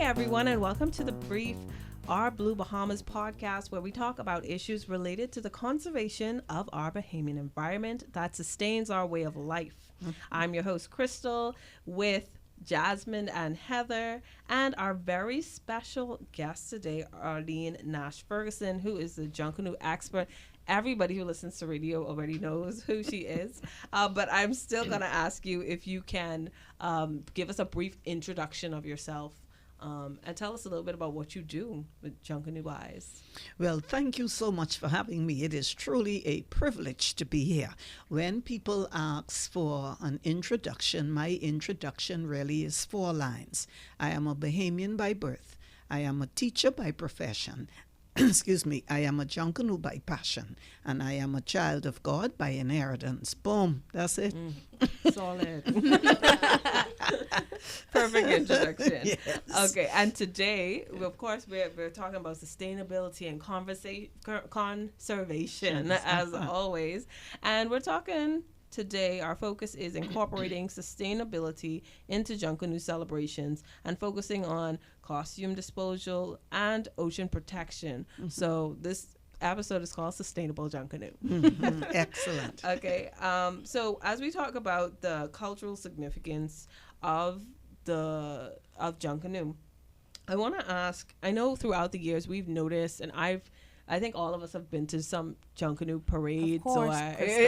everyone, and welcome to the brief Our Blue Bahamas podcast, where we talk about issues related to the conservation of our Bahamian environment that sustains our way of life. I'm your host, Crystal, with Jasmine and Heather, and our very special guest today, Arlene Nash Ferguson, who is the Junkanoo expert. Everybody who listens to radio already knows who she is, but I'm still going to ask you if you can give us a brief introduction of yourself and tell us a little bit about what you do with Junkanoo Eyes. Well, thank you so much for having me. It is truly a privilege to be here. When people ask for an introduction, my introduction really is 4 lines. I am a Bahamian by birth. I am a teacher by profession. Excuse me, I am a Junkanoo by passion, and I am a child of God by inheritance. Boom, that's it. Solid. Perfect introduction. Yes. Okay, and today, of course, we're talking about sustainability and conservation, as always. And we're talking today, our focus is incorporating sustainability into Junkanoo celebrations and focusing on costume disposal and ocean protection. So this episode is called Sustainable Junkanoo. Excellent. Okay, so as we talk about the cultural significance of Junkanoo, I want to ask, I know throughout the years we've noticed, and I think all of us have been to some Junkanoo parades. Of course,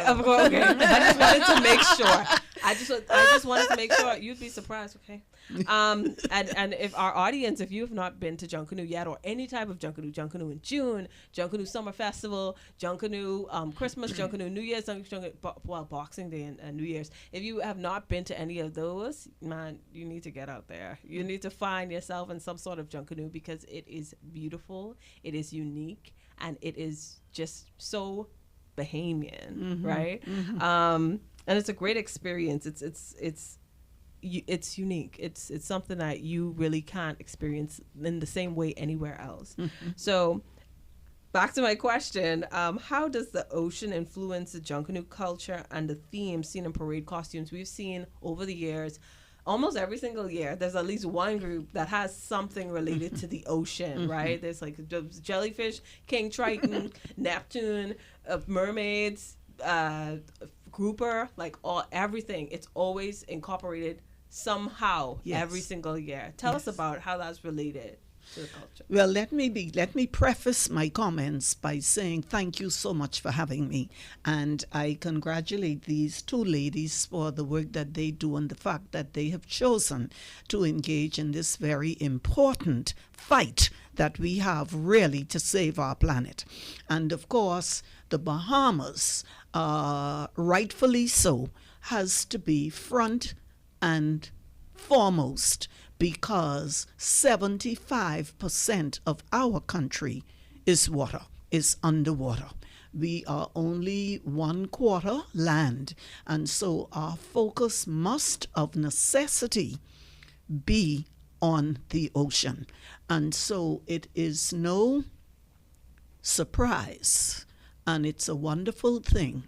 Of course. Okay. I just wanted to make sure. I just wanted to make sure. You'd be surprised, okay? And if our audience, if you have not been to Junkanoo yet, or any type of Junkanoo in June, Junkanoo Summer Festival, Junkanoo Christmas, Junkanoo New Year's, Boxing Day and New Year's. If you have not been to any of those, man, you need to get out there. You need to find yourself in some sort of Junkanoo because it is beautiful, it is unique, and it is just so Bahamian, right? And it's a great experience. It's unique. It's something that you really can't experience in the same way anywhere else. So back to my question, how does the ocean influence the Junkanoo culture and the themes seen in parade costumes? We've seen over the years, almost every single year, there's at least one group that has something related to the ocean, right? There's like jellyfish, King Triton, Neptune, mermaids, grouper, like everything. It's always incorporated somehow every single year. Tell us about how that's related to the culture. Well, let me preface my comments by saying thank you so much for having me, and I congratulate these 2 ladies for the work that they do and the fact that they have chosen to engage in this very important fight that we have really to save our planet. And of course, the Bahamas, rightfully so, has to be front and foremost, because 75% of our country is underwater. We are only 1/4 land, and so our focus must of necessity be on the ocean. And so it is no surprise, and it's a wonderful thing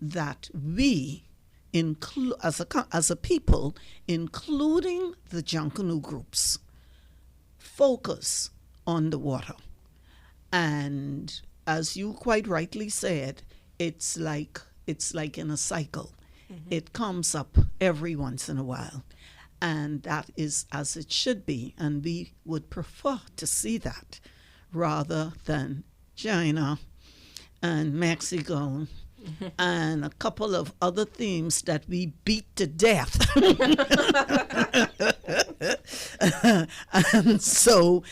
that we as a people, including the Junkanoo groups, focus on the water. And as you quite rightly said, it's like in a cycle. It comes up every once in a while, and that is as it should be. And we would prefer to see that rather than China and Mexico and a couple of other themes that we beat to death. and so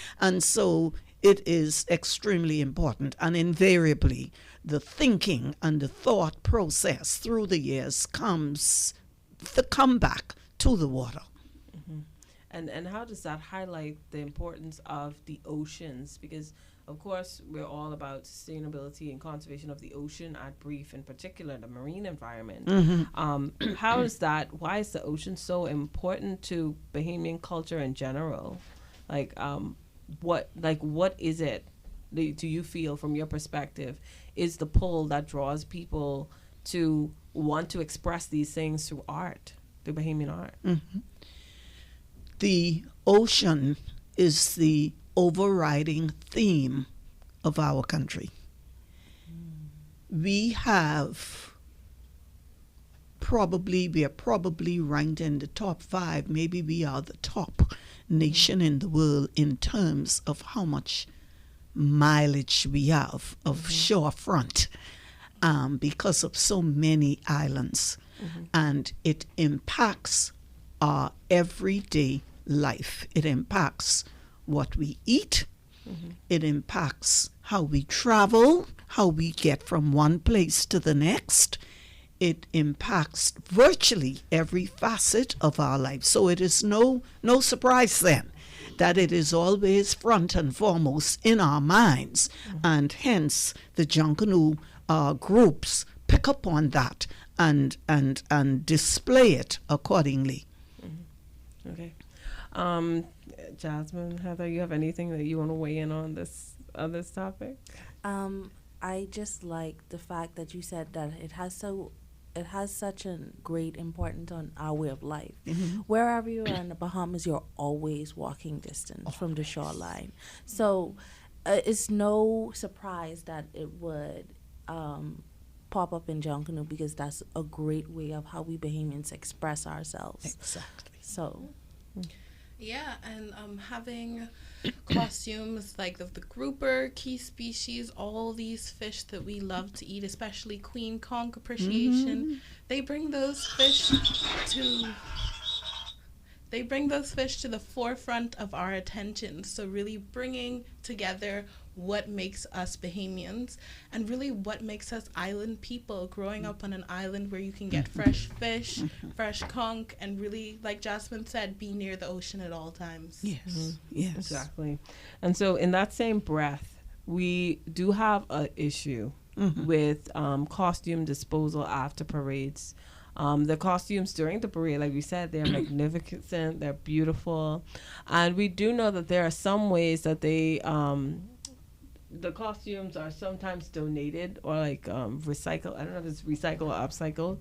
it is extremely important, and invariably the thinking and the thought process through the years comes the comeback to the water. And how does that highlight the importance of the oceans? Because of course, we're all about sustainability and conservation of the ocean at Brief, in particular, the marine environment. How is that? Why is the ocean so important to Bahamian culture in general? What is it? Do you feel, from your perspective, is the pull that draws people to want to express these things through art, through Bahamian art? The ocean is the overriding theme of our country. We are probably ranked in the top 5. Maybe we are the top nation in the world in terms of how much mileage we have of shorefront, because of so many islands. And it impacts our everyday life. It impacts what we eat. It impacts how we travel, how we get from one place to the next. It impacts virtually every facet of our life. So it is no surprise then that it is always front and foremost in our minds. And hence the Junkanoo groups pick up on that and display it accordingly. Okay. Jasmine, Heather, you have anything that you want to weigh in on this topic? I just like the fact that you said that it has such a great importance on our way of life. Wherever you are in the Bahamas, you're always walking distance from the shoreline. So it's no surprise that it would pop up in Junkanoo, because that's a great way of how we Bahamians express ourselves. Exactly. So, yeah, and having costumes like the grouper, key species, all these fish that we love to eat, especially Queen Conch appreciation, they bring those fish to the forefront of our attention. So really bringing together what makes us Bahamians and really what makes us island people, growing up on an island where you can get fresh fish, fresh conch, and really, like Jasmine said, be near the ocean at all times. Yes, yes. Exactly. And so in that same breath, we do have an issue with costume disposal after parades. The costumes during the parade, like we said, they're magnificent, they're beautiful. And we do know that there are some ways that they, the costumes are sometimes donated or like recycled. I don't know if it's recycled or upcycled.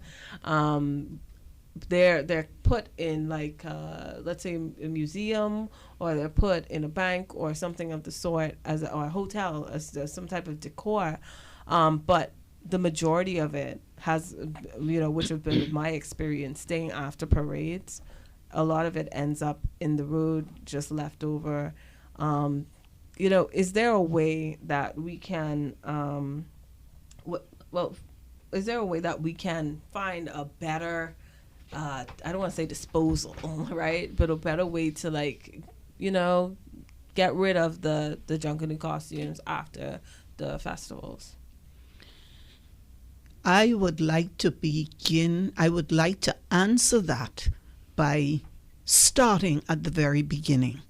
They're put in like, let's say a museum, or they're put in a bank or something of the sort, or a hotel as some type of decor. But the majority of it has, which have been my experience, staying after parades. A lot of it ends up in the road, just left over. Is there a way that we can, is there a way that we can find a better, I don't want to say disposal, right? But a better way to get rid of the Junkanoo costumes after the festivals? I would like to answer that by starting at the very beginning.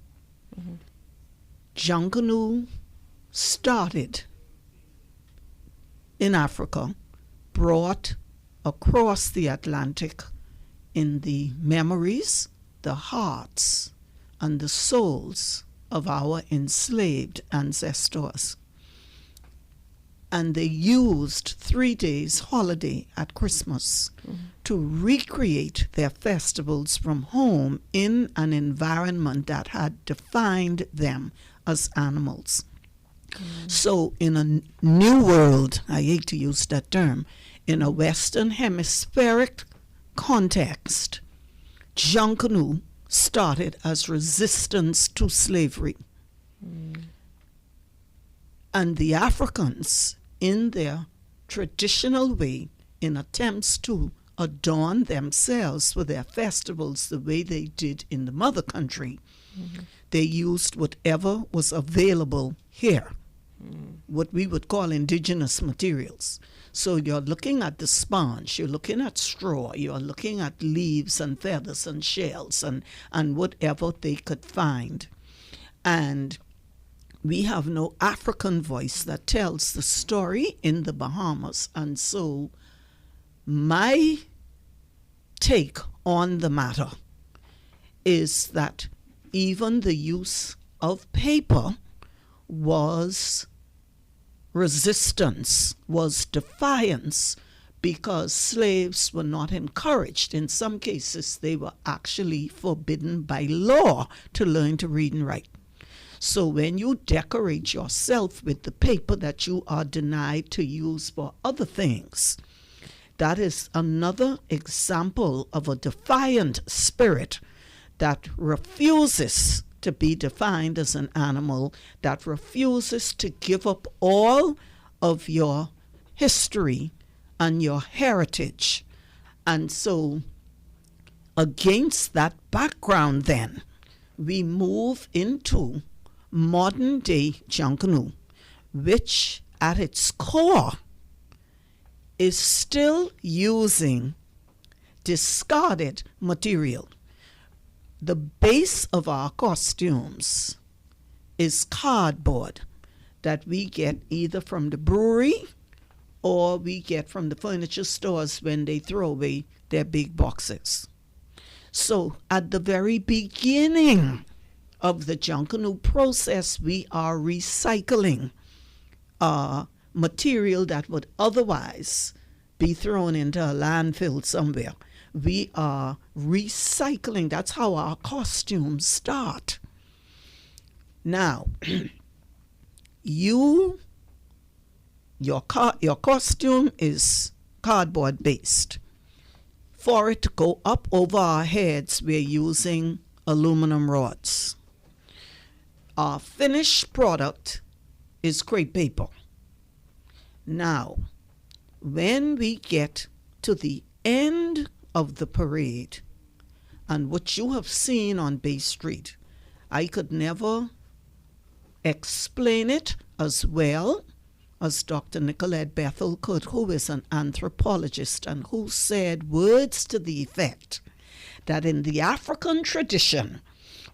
Junkanoo started in Africa, brought across the Atlantic in the memories, the hearts, and the souls of our enslaved ancestors. And they used 3 days holiday at Christmas to recreate their festivals from home in an environment that had defined them as animals. So in a new world, I hate to use that term, in a Western hemispheric context, Junkanoo started as resistance to slavery. And the Africans, in their traditional way, in attempts to adorn themselves with their festivals the way they did in the mother country, they used whatever was available here, what we would call indigenous materials. So you're looking at the sponge, you're looking at straw, you're looking at leaves and feathers and shells and whatever they could find. And we have no African voice that tells the story in the Bahamas. And so my take on the matter is that even the use of paper was resistance, was defiance, because slaves were not encouraged. In some cases, they were actually forbidden by law to learn to read and write. So when you decorate yourself with the paper that you are denied to use for other things, that is another example of a defiant spirit that refuses to be defined as an animal, that refuses to give up all of your history and your heritage. And so against that background then, we move into modern day Junkanoo, which at its core is still using discarded material. The base of our costumes is cardboard that we get either from the brewery or we get from the furniture stores when they throw away their big boxes. So at the very beginning of the Junkanoo process, we are recycling material that would otherwise be thrown into a landfill somewhere. We are recycling. That's how our costumes start. Now, your costume is cardboard based. For it to go up over our heads, we're using aluminum rods. Our finished product is crepe paper. Now, when we get to the end of the parade, and what you have seen on Bay Street, I could never explain it as well as Dr. Nicolette Bethel could, who is an anthropologist and who said words to the effect that in the African tradition,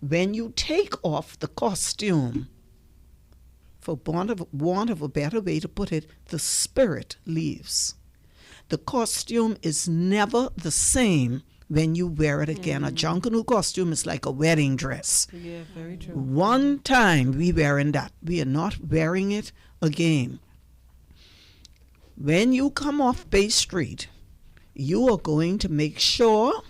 when you take off the costume, for want of a better way to put it, the spirit leaves. The costume is never the same when you wear it again. A Junkanoo costume is like a wedding dress. Yeah, very true. One time we wearing that. We are not wearing it again. When you come off Bay Street, you are going to make sure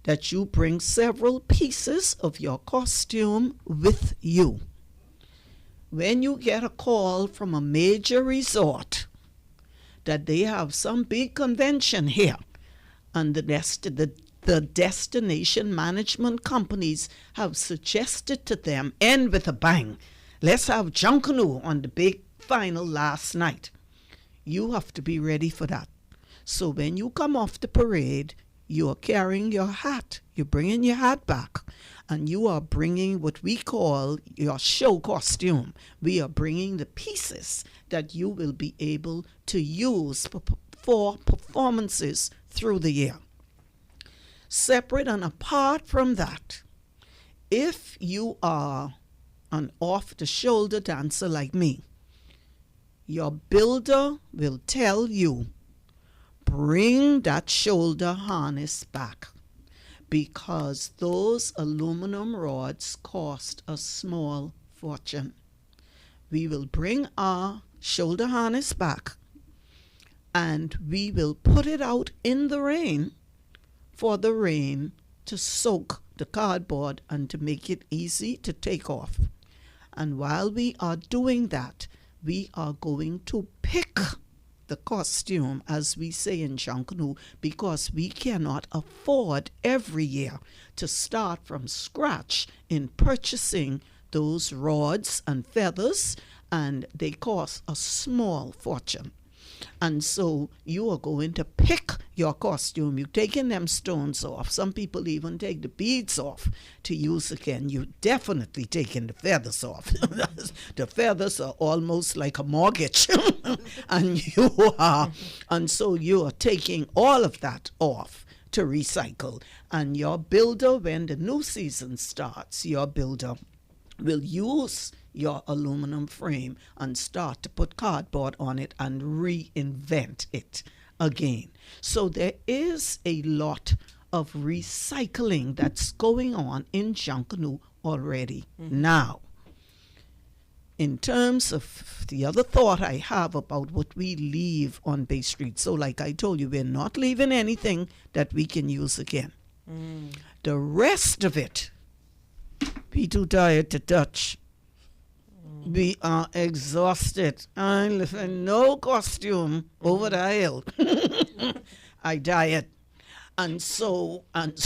that you bring several pieces of your costume with you. When you get a call from a major resort that they have some big convention here, and the destination management companies have suggested to them, end with a bang, let's have Junkanoo on the big final last night. You have to be ready for that. So when you come off the parade, you are carrying your hat. You're bringing your hat back. And you are bringing what we call your show costume. We are bringing the pieces that you will be able to use for performances through the year. Separate and apart from that, if you are an off-the-shoulder dancer like me, your builder will tell you, bring that shoulder harness back, because those aluminum rods cost a small fortune. We will bring our shoulder harness back and we will put it out in the rain for the rain to soak the cardboard and to make it easy to take off. And while we are doing that, we are going to pick the costume, as we say in Junkanoo, because we cannot afford every year to start from scratch in purchasing those rods and feathers, and they cost a small fortune. And so you are going to pick your costume. You're taking them stones off. Some people even take the beads off to use again. You're definitely taking the feathers off. The feathers are almost like a mortgage. And so you are taking all of that off to recycle. And your builder, when the new season starts, your builder will use your aluminum frame and start to put cardboard on it and reinvent it again. So there is a lot of recycling that's going on in Junkanoo already. Now, in terms of the other thought I have about what we leave on Bay Street, so like I told you, we're not leaving anything that we can use again. The rest of it, We too tired to touch. We are exhausted. I live in no costume over the hill. I diet. And so, and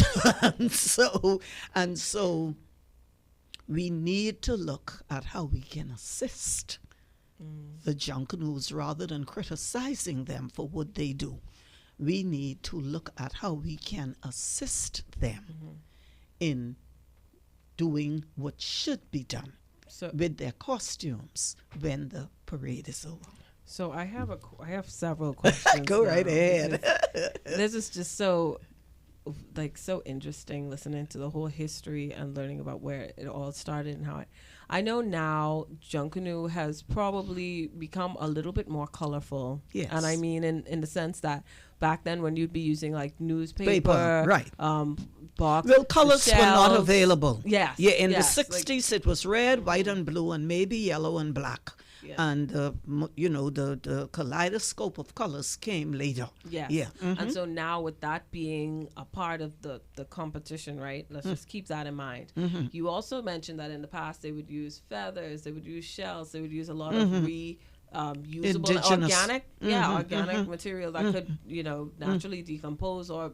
so, we need to look at how we can assist the Junkanoos rather than criticizing them for what they do. We need to look at how we can assist them in doing what should be done with their costumes when the parade is over. So I have several questions. Go right ahead. This is just so interesting listening to the whole history and learning about where it all started and how I know now Junkanoo has probably become a little bit more colorful. Yes. And I mean in the sense that back then when you'd be using like newspaper, right. box, Well, colors were not shells. available. Yes. Yeah, in yes, the 60s it was red, white and blue and maybe yellow and black. Yeah. And the kaleidoscope of colors came later. Yes. Yeah. And so now with that being a part of the competition, right? Let's just keep that in mind. You also mentioned that in the past they would use feathers, they would use shells, they would use a lot of usable Indigenous. organic material that could, naturally decompose or,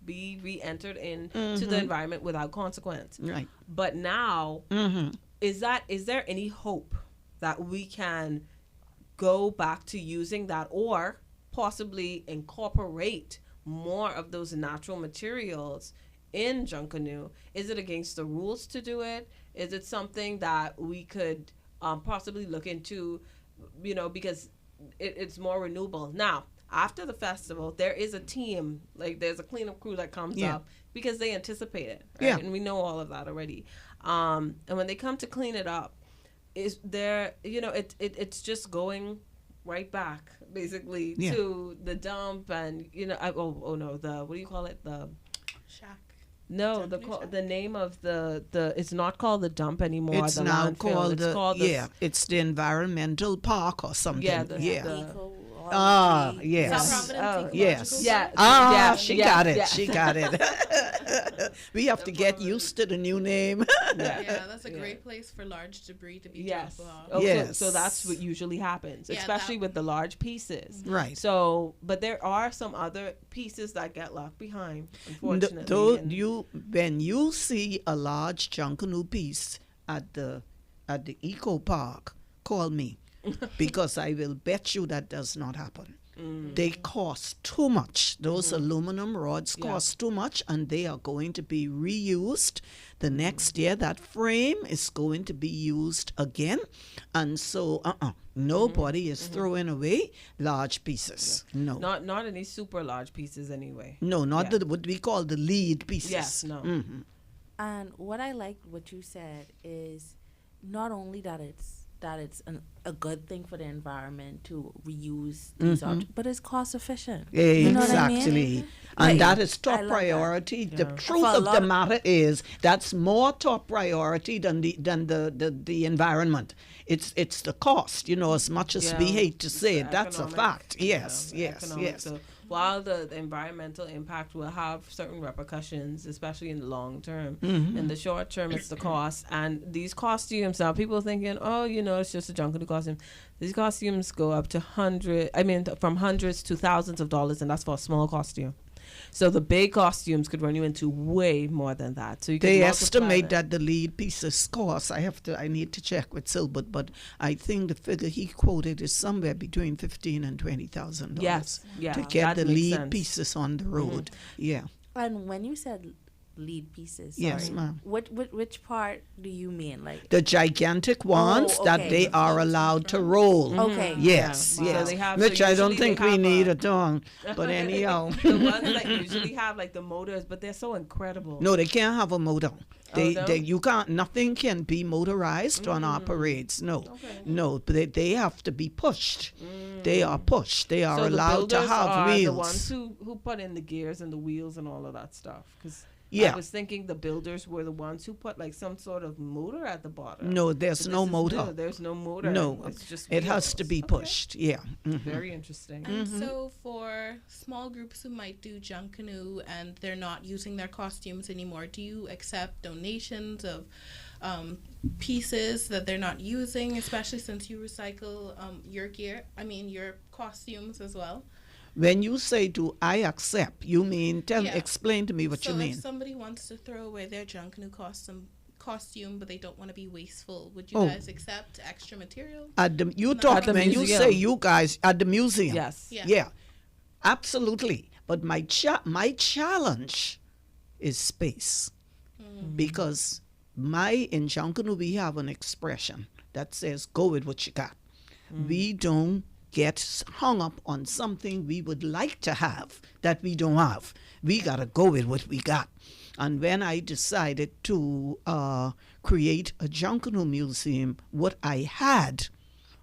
be re-entered into the environment without consequence. Right. But now, is there any hope that we can go back to using that or possibly incorporate more of those natural materials in Junkanoo? Is it against the rules to do it? Is it something that we could possibly look into, because it's more renewable? Now, after the festival, there is a team, like there's a cleanup crew that comes up because they anticipate it, right? Yeah. And we know all of that already. And when they come to clean it up, is there, it's just going right back basically to the dump and, what do you call it? The Shack. No, the name of the it's not called the dump anymore. It's the now landfill. called It's called it's the environmental park or something. Eco- Yes. Providence Yes. Yeah. She got it. She got it. We have to get used to the new name. Yeah, that's a great place for large debris to be Yes. dropped off. Oh, Yes. so that's what usually happens, Yeah, especially with the large pieces. Right. So, but there are some other pieces that get left behind, unfortunately. When you see a large Junkanoo piece at the eco park, call me because I will bet you that does not happen. They cost too much. Those aluminum rods cost too much, and they are going to be reused the next year. That frame is going to be used again, and so nobody is throwing away large pieces. No, not any super large pieces anyway. no, not what we call the lead pieces. Yes, no. And what I liked what you said is not only that it's a good thing for the environment to reuse these objects, but it's cost efficient. You know what I mean? Exactly. And that is top priority. The truth of the matter is that's more top priority than the environment. It's the cost, as much as we hate to say it, that's a fact. Yes. So while the environmental impact will have certain repercussions, especially in the long term, in the short term, it's the cost. And these costumes, now people thinking, it's just a Junkanoo costume. These costumes go up to from hundreds to thousands of dollars, and that's for a small costume. So the big costumes could run you into way more than that. So they estimate that the lead pieces cost. I need to check with Silbert, but I think the figure he quoted is somewhere between $15,000 and $20,000. Yes, to get the lead pieces on the road. Yeah. And when you said lead pieces, yes, ma'am. Which part do you mean? Like the gigantic ones that they are allowed to roll. Okay. Yes, yeah. yes. Which I don't think we need at all. But anyhow. The ones that usually have like the motors, but they're so incredible. No, they can't have a motor. You can't. Nothing can be motorized on our parades. No, no. But they have to be pushed. They are pushed. They are allowed to have wheels. The ones who put in the gears and the wheels and all of that stuff. Because I was thinking the builders were the ones who put like some sort of motor at the bottom. No, there's no motor. There's no motor. No, it's just it has to be pushed. Yeah. Very interesting. And so for small groups who might do Junkanoo and they're not using their costumes anymore, do you accept donations of pieces that they're not using, especially since you recycle your costumes as well. When you say, do I accept, you mean, Yeah. explain to me what you So mean. if somebody wants to throw away their junk new costume, but they don't want to be wasteful, would you Oh. guys accept extra material? You No. talk At the when you museum. say you guys at the museum. Yes. Yeah. Yeah, absolutely. But my challenge is space, because in Junkanoo we have an expression that says, "Go with what you got." We don't get hung up on something we would like to have that we don't have. We gotta go with what we got. And when I decided to create a Junkanoo museum, what I had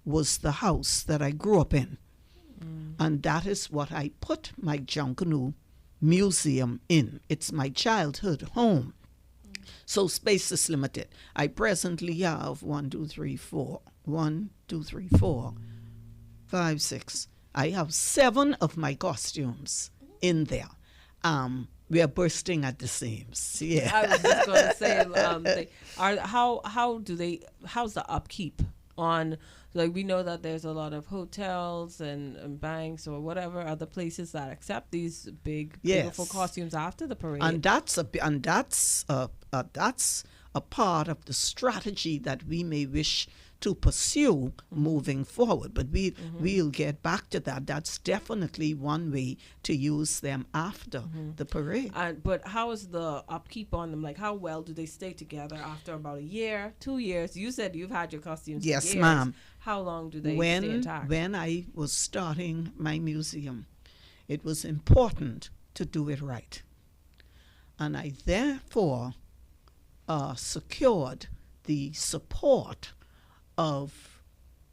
was the house that I grew up in. And that is what I put my Junkanoo museum in. It's my childhood home. So space is limited. I presently have 5, 6. I have 7 of my costumes in there. We are bursting at the seams. Yeah. I was just going to say, how's the upkeep on, like, we know that there's a lot of hotels and banks or whatever other places that accept these big, beautiful Yes. costumes after the parade. And that's a part of the strategy that we may wish to pursue moving forward. But we'll get back to that. That's definitely one way to use them after the parade. But how is the upkeep on them? Like, how well do they stay together after about a year, 2 years? You said you've had your costumes for Yes, years. ma'am. How long do they stay intact? When I was starting my museum, it was important to do it right. And I therefore secured the support of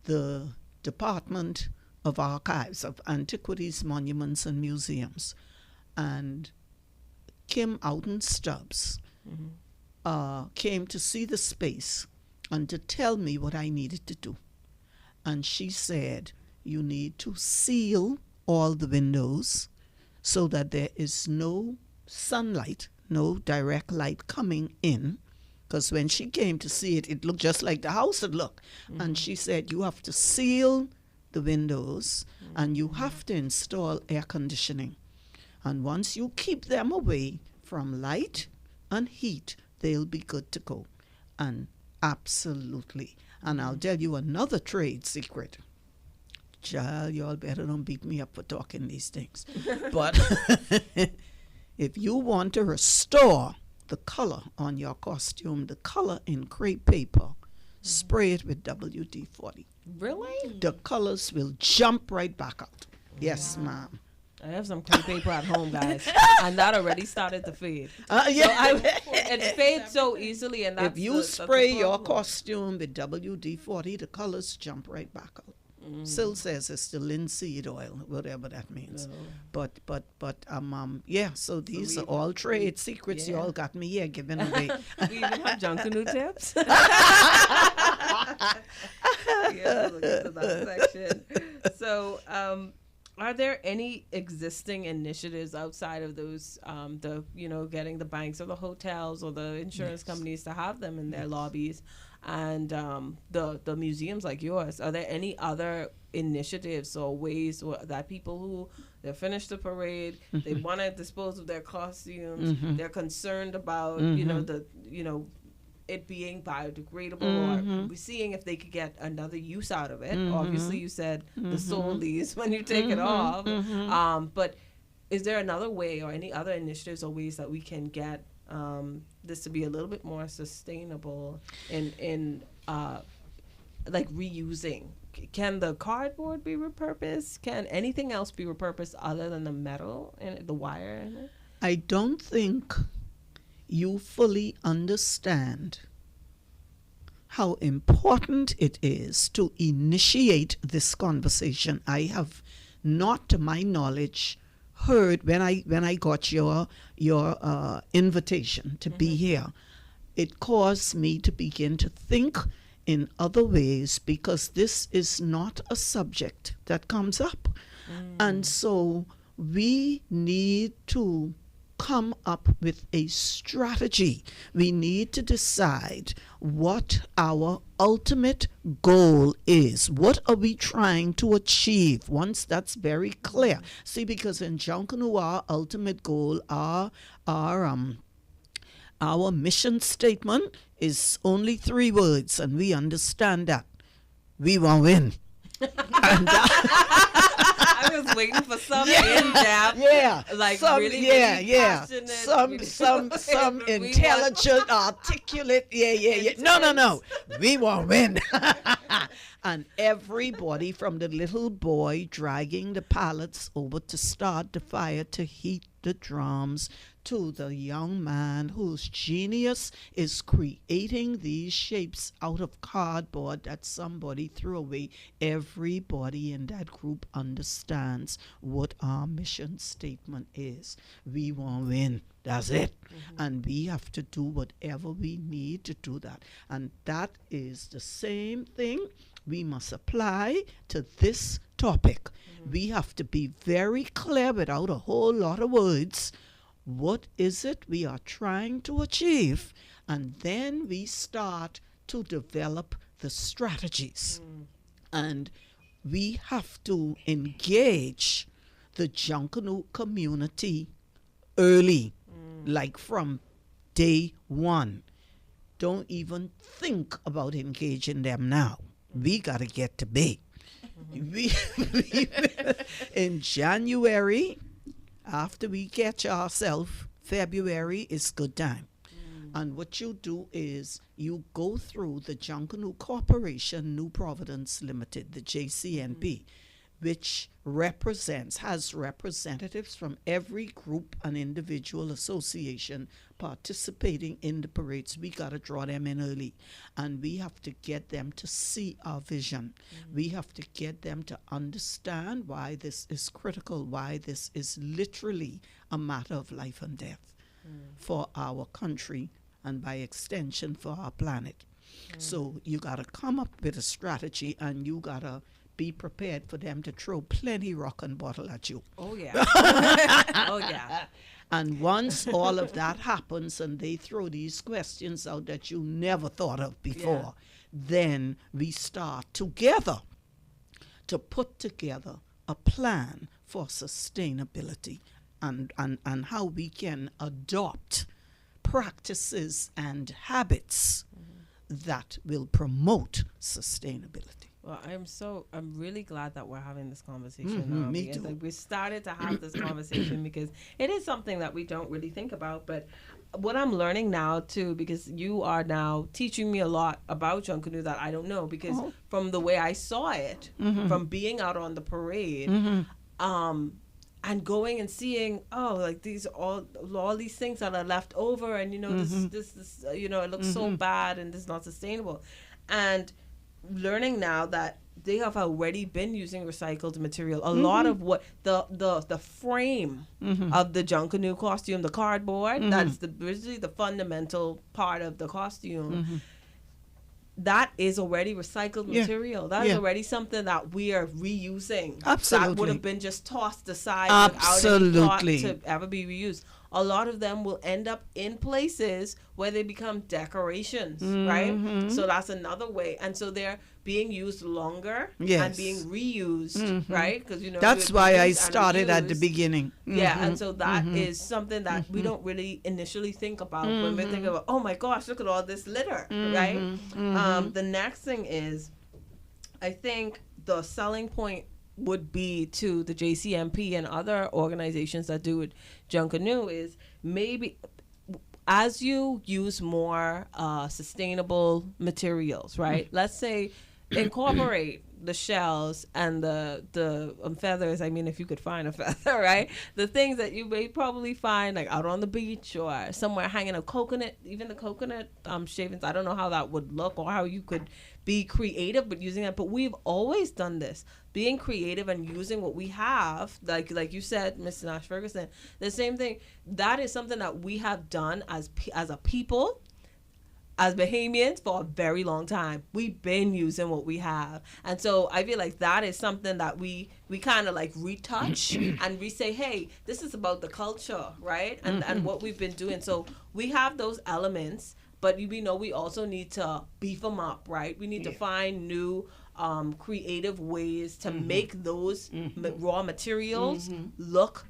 the Department of Archives, of Antiquities, Monuments, and Museums. And Kim Outen Stubbs came to see the space and to tell me what I needed to do. And she said, you need to seal all the windows so that there is no sunlight, no direct light coming in. Because when she came to see it, it looked just like the house had looked. And she said, you have to seal the windows and you have to install air conditioning. And once you keep them away from light and heat, they'll be good to go. And absolutely. And I'll tell you another trade secret. Child, y'all better don't beat me up for talking these things. But if you want to restore the color on your costume, the color in crepe paper, spray it with WD-40. Really? The colors will jump right back out. Yes, ma'am. I have some crepe paper at home, guys, and that already started to fade. Yeah. It fades so easily, and that's If you that's the spray your problem. costume with WD-40, the colors jump right back out. Still says it's the linseed oil, whatever that means. But yeah. So these are all trade secrets. You all got me here giving away. We even have Junkanoo tips. Yeah, look into that section. So, are there any existing initiatives outside of those, getting the banks or the hotels or the insurance companies to have them in their lobbies, and the museums like yours? Are there any other initiatives or ways that people who they finished the parade, they want to dispose of their costumes, they're concerned about it being biodegradable, or seeing if they could get another use out of it? Obviously, you said the soul leaves when you take it off. But is there another way or any other initiatives or ways that we can get this to be a little bit more sustainable in like reusing? Can the cardboard be repurposed? Can anything else be repurposed other than the metal and the wire in it? I don't think you fully understand how important it is to initiate this conversation. I have not, to my knowledge, heard when I got your invitation to be here. It caused me to begin to think in other ways, because this is not a subject that comes up. And so we need to come up with a strategy. We need to decide what our ultimate goal is. What are we trying to achieve? Once that's very clear. See, because in Junkanoo, our ultimate goal, our mission statement is only 3 words, and we understand that. We want to win. And I was waiting for some in-depth, like really passionate. Some intelligent, articulate. No. We want to win. And everybody from the little boy dragging the pallets over to start the fire to heat the drums to the young man whose genius is creating these shapes out of cardboard that somebody threw away. Everybody in that group understands what our mission statement is. We want to win. That's it. And we have to do whatever we need to do that. And that is the same thing we must apply to this topic. We have to be very clear without a whole lot of words. What is it we are trying to achieve? And then we start to develop the strategies. And we have to engage the Junkanoo community early, like from day one. Don't even think about engaging them now. We got to get to be. In January, after we catch ourselves, February is good time. And what you do is you go through the Junkanoo Corporation, New Providence Limited, the JCNP, which has representatives from every group and individual association participating in the parades. We got to draw them in early, and we have to get them to see our vision. We have to get them to understand why this is critical, why this is literally a matter of life and death for our country and by extension for our planet. So you got to come up with a strategy, and you got to be prepared for them to throw plenty rock and bottle at you. Oh, yeah. Oh, yeah. And once all of that happens and they throw these questions out that you never thought of before, then we start together to put together a plan for sustainability and how we can adopt practices and habits that will promote sustainability. Well, I'm really glad that we're having this conversation now. Me Because, too. like, we started to have this conversation because it is something that we don't really think about. But what I'm learning now, too, because you are now teaching me a lot about Junkanoo that I don't know, because from the way I saw it, from being out on the parade, and going and seeing, like these all these things that are left over, and this it looks so bad and this is not sustainable, and learning now that they have already been using recycled material. A lot of what the frame of the Junkanoo costume, the cardboard, that's basically the fundamental part of the costume. That is already recycled material. That is already something that we are reusing. Absolutely. That would have been just tossed aside Absolutely. without any thought to ever be reused. A lot of them will end up in places where they become decorations, right? So that's another way. And so they're being used longer and being reused, right? Because that's why I started at the beginning. Yeah, and so that is something that we don't really initially think about when we think about, oh my gosh, look at all this litter, right? The next thing is, I think the selling point would be to the JCMP and other organizations that do it, Junkanoo, is maybe as you use more sustainable materials, right? Let's say incorporate the shells and the feathers. I mean, if you could find a feather, right? The things that you may probably find like out on the beach or somewhere hanging a coconut, even the coconut shavings. I don't know how that would look or how you could be creative but using it. But we've always done this, being creative and using what we have, like you said, Mr. Nash Ferguson. The same thing. That is something that we have done as a people, as Bahamians for a very long time. We've been using what we have. And so I feel like that is something that we kind of like retouch and we say, hey, this is about the culture, right? And what we've been doing. So we have those elements, but we know we also need to beef them up, right? We need to find new creative ways to make those raw materials look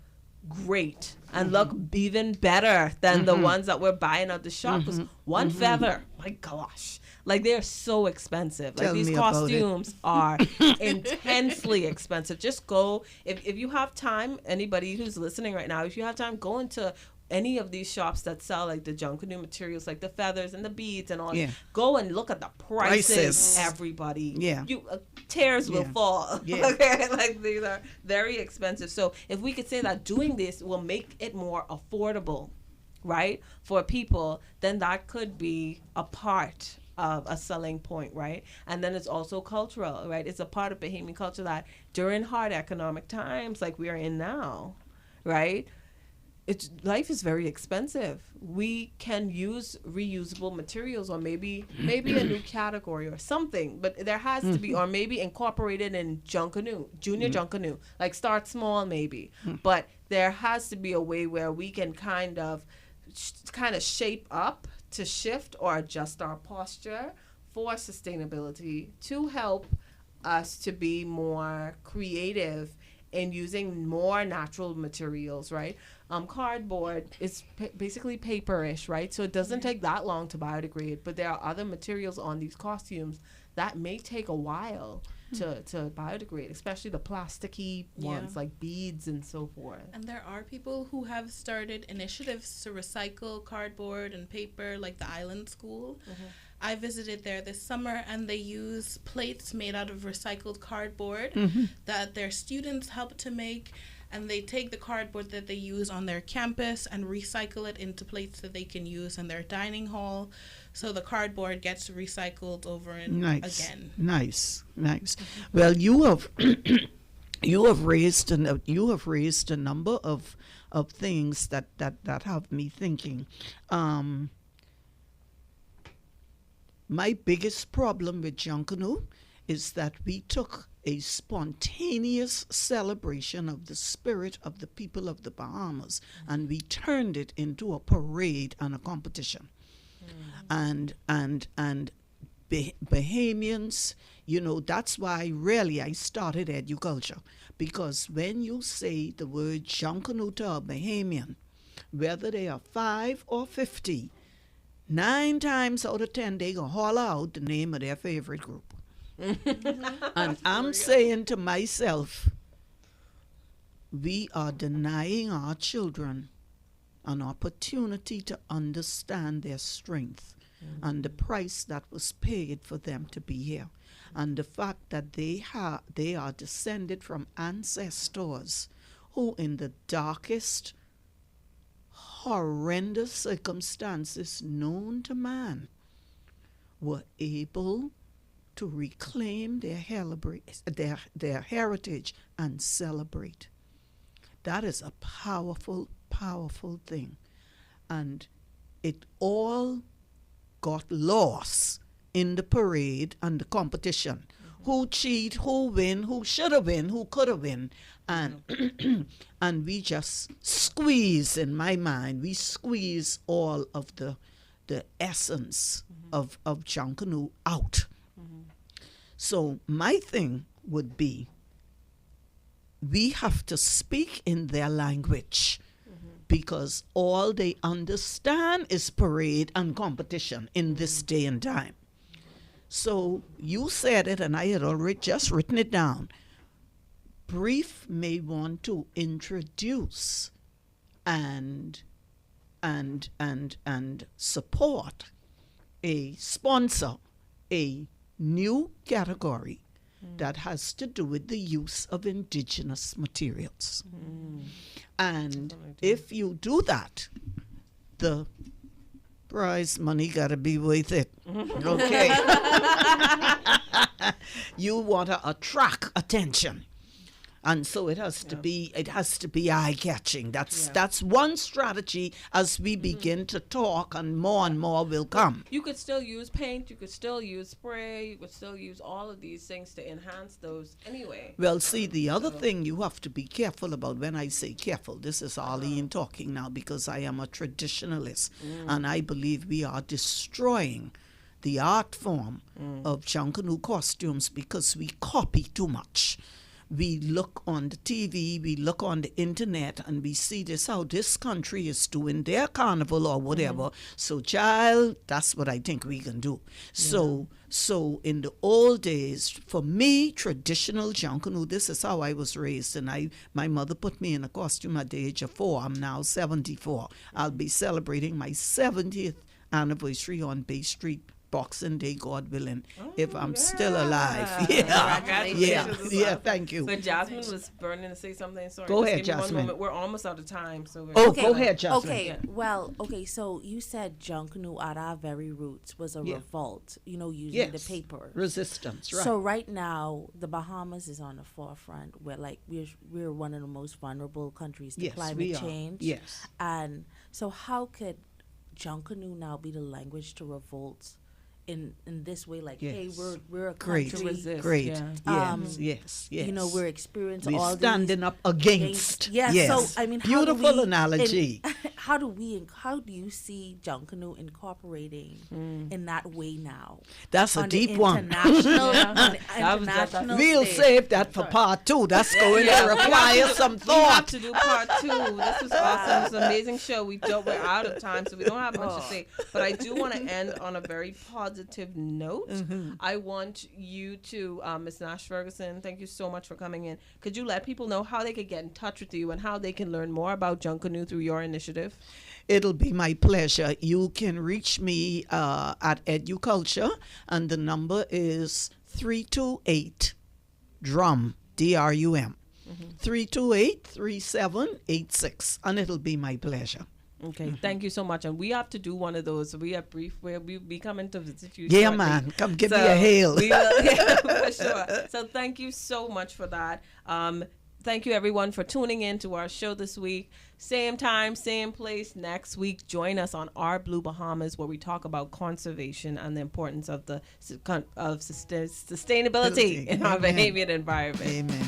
great and look even better than the ones that we're buying at the shop. Because one feather, my gosh, like they're so expensive. Like these costumes are intensely expensive. Just go, if you have time, anybody who's listening right now, if you have time, go into any of these shops that sell like the Junkanoo materials, like the feathers and the beads and all. Go and look at the prices. Everybody, you tears will fall. Okay, like these are very expensive. So if we could say that doing this will make it more affordable, right, for people, then that could be a part of a selling point, right? And then it's also cultural, right? It's a part of Bahamian culture that during hard economic times like we are in now, right, life is very expensive. We can use reusable materials, or maybe a new category or something, but there has to be, or maybe incorporated in Junkanoo, junior Junkanoo, like start small maybe, but there has to be a way where we can kind of shape up to shift or adjust our posture for sustainability to help us to be more creative in using more natural materials, right? Cardboard is basically paperish, right? So it doesn't take that long to biodegrade, but there are other materials on these costumes that may take a while to biodegrade, especially the plasticky ones like beads and so forth. And there are people who have started initiatives to recycle cardboard and paper, like the Island School. I visited there this summer, and they use plates made out of recycled cardboard that their students help to make, and they take the cardboard that they use on their campus and recycle it into plates that they can use in their dining hall. So the cardboard gets recycled over and again. Nice. Well, you have you have raised a number of things that have me thinking. My biggest problem with Junkanoo is that we took a spontaneous celebration of the spirit of the people of the Bahamas and we turned it into a parade and a competition. And Bahamians, that's why really I started educulture, because when you say the word Junkanoo to a Bahamian, whether they are 5 or 50, 9 times out of 10 they gonna holler out the name of their favorite group. And I'm saying to myself, we are denying our children an opportunity to understand their strength and the price that was paid for them to be here, and the fact that they are descended from ancestors who in the darkest horrendous circumstances known to man were able to reclaim their heritage and celebrate. That is a powerful, powerful thing. And it all got lost in the parade and the competition. Who cheat, who win, who should have win, who could have win. And and we just squeeze, in my mind, we squeeze all of the essence of Junkanoo out. So my thing would be, we have to speak in their language, because all they understand is parade and competition in this day and time. So you said it, and I had already just written it down. Brief may want to introduce and support sponsor a new category that has to do with the use of indigenous materials. And if you do that, the prize money gotta be worth it. Okay. You want to attract attention. And so it has to be eye catching. That's one strategy as we begin to talk, and more will come. You could still use paint, you could still use spray, you could still use all of these things to enhance those anyway. Well, see, the other thing you have to be careful about, when I say careful, this is Arlene talking now, because I am a traditionalist, and I believe we are destroying the art form of Junkanoo costumes because we copy too much. We look on the TV, we look on the internet, and we see this, how this country is doing their carnival or whatever. So, child, that's what I think we can do. So in the old days, for me, traditional Junkanoo, this is how I was raised. And my mother put me in a costume at the age of 4. I'm now 74. I'll be celebrating my 70th anniversary on Bay Street, Boxing Day, God willing, if I'm still alive. Yeah, thank you. So Jasmine was burning to say something. Sorry. Go Just ahead, give me one Jasmine. moment. We're almost out of time. So Go ahead, Jasmine. Okay, so you said Junkanoo at our very roots was a revolt, using the paper. Resistance, right. So right now, the Bahamas is on the forefront. We're one of the most vulnerable countries to climate change. Yes. And so how could Junkanoo now be the language to revolt in this way? Like, hey, we're a country. Great. Yeah. Yes. We're experiencing all standing up against. Yes. So I mean, beautiful analogy. How do you see Junkanoo incorporating in that way now? That's a deep one. International We'll stage. save that for part 2. That's going to require some We have thought. to do part 2. This was awesome. It's an amazing show. We're out of time, so we don't have much to say. But I do want to end on a very positive note. I want you to, Ms. Nash Ferguson, thank you so much for coming in. Could you let people know how they could get in touch with you and how they can learn more about Junkanoo through your initiative? It'll be my pleasure. You can reach me at EduCulture, and the number is 328-DRUM, D-R-U-M, 328-3786, and it'll be my pleasure. Okay, thank you so much. And we have to do one of those. So we are brief where we'll be coming to visit you. Yeah, shortly. man. Come give me a hail. We will, yeah, for sure. So thank you so much for that. Thank you, everyone, for tuning in to our show this week. Same time, same place next week. Join us on Our Blue Bahamas, where we talk about conservation and the importance of sustainability in our Bahamian environment. Amen.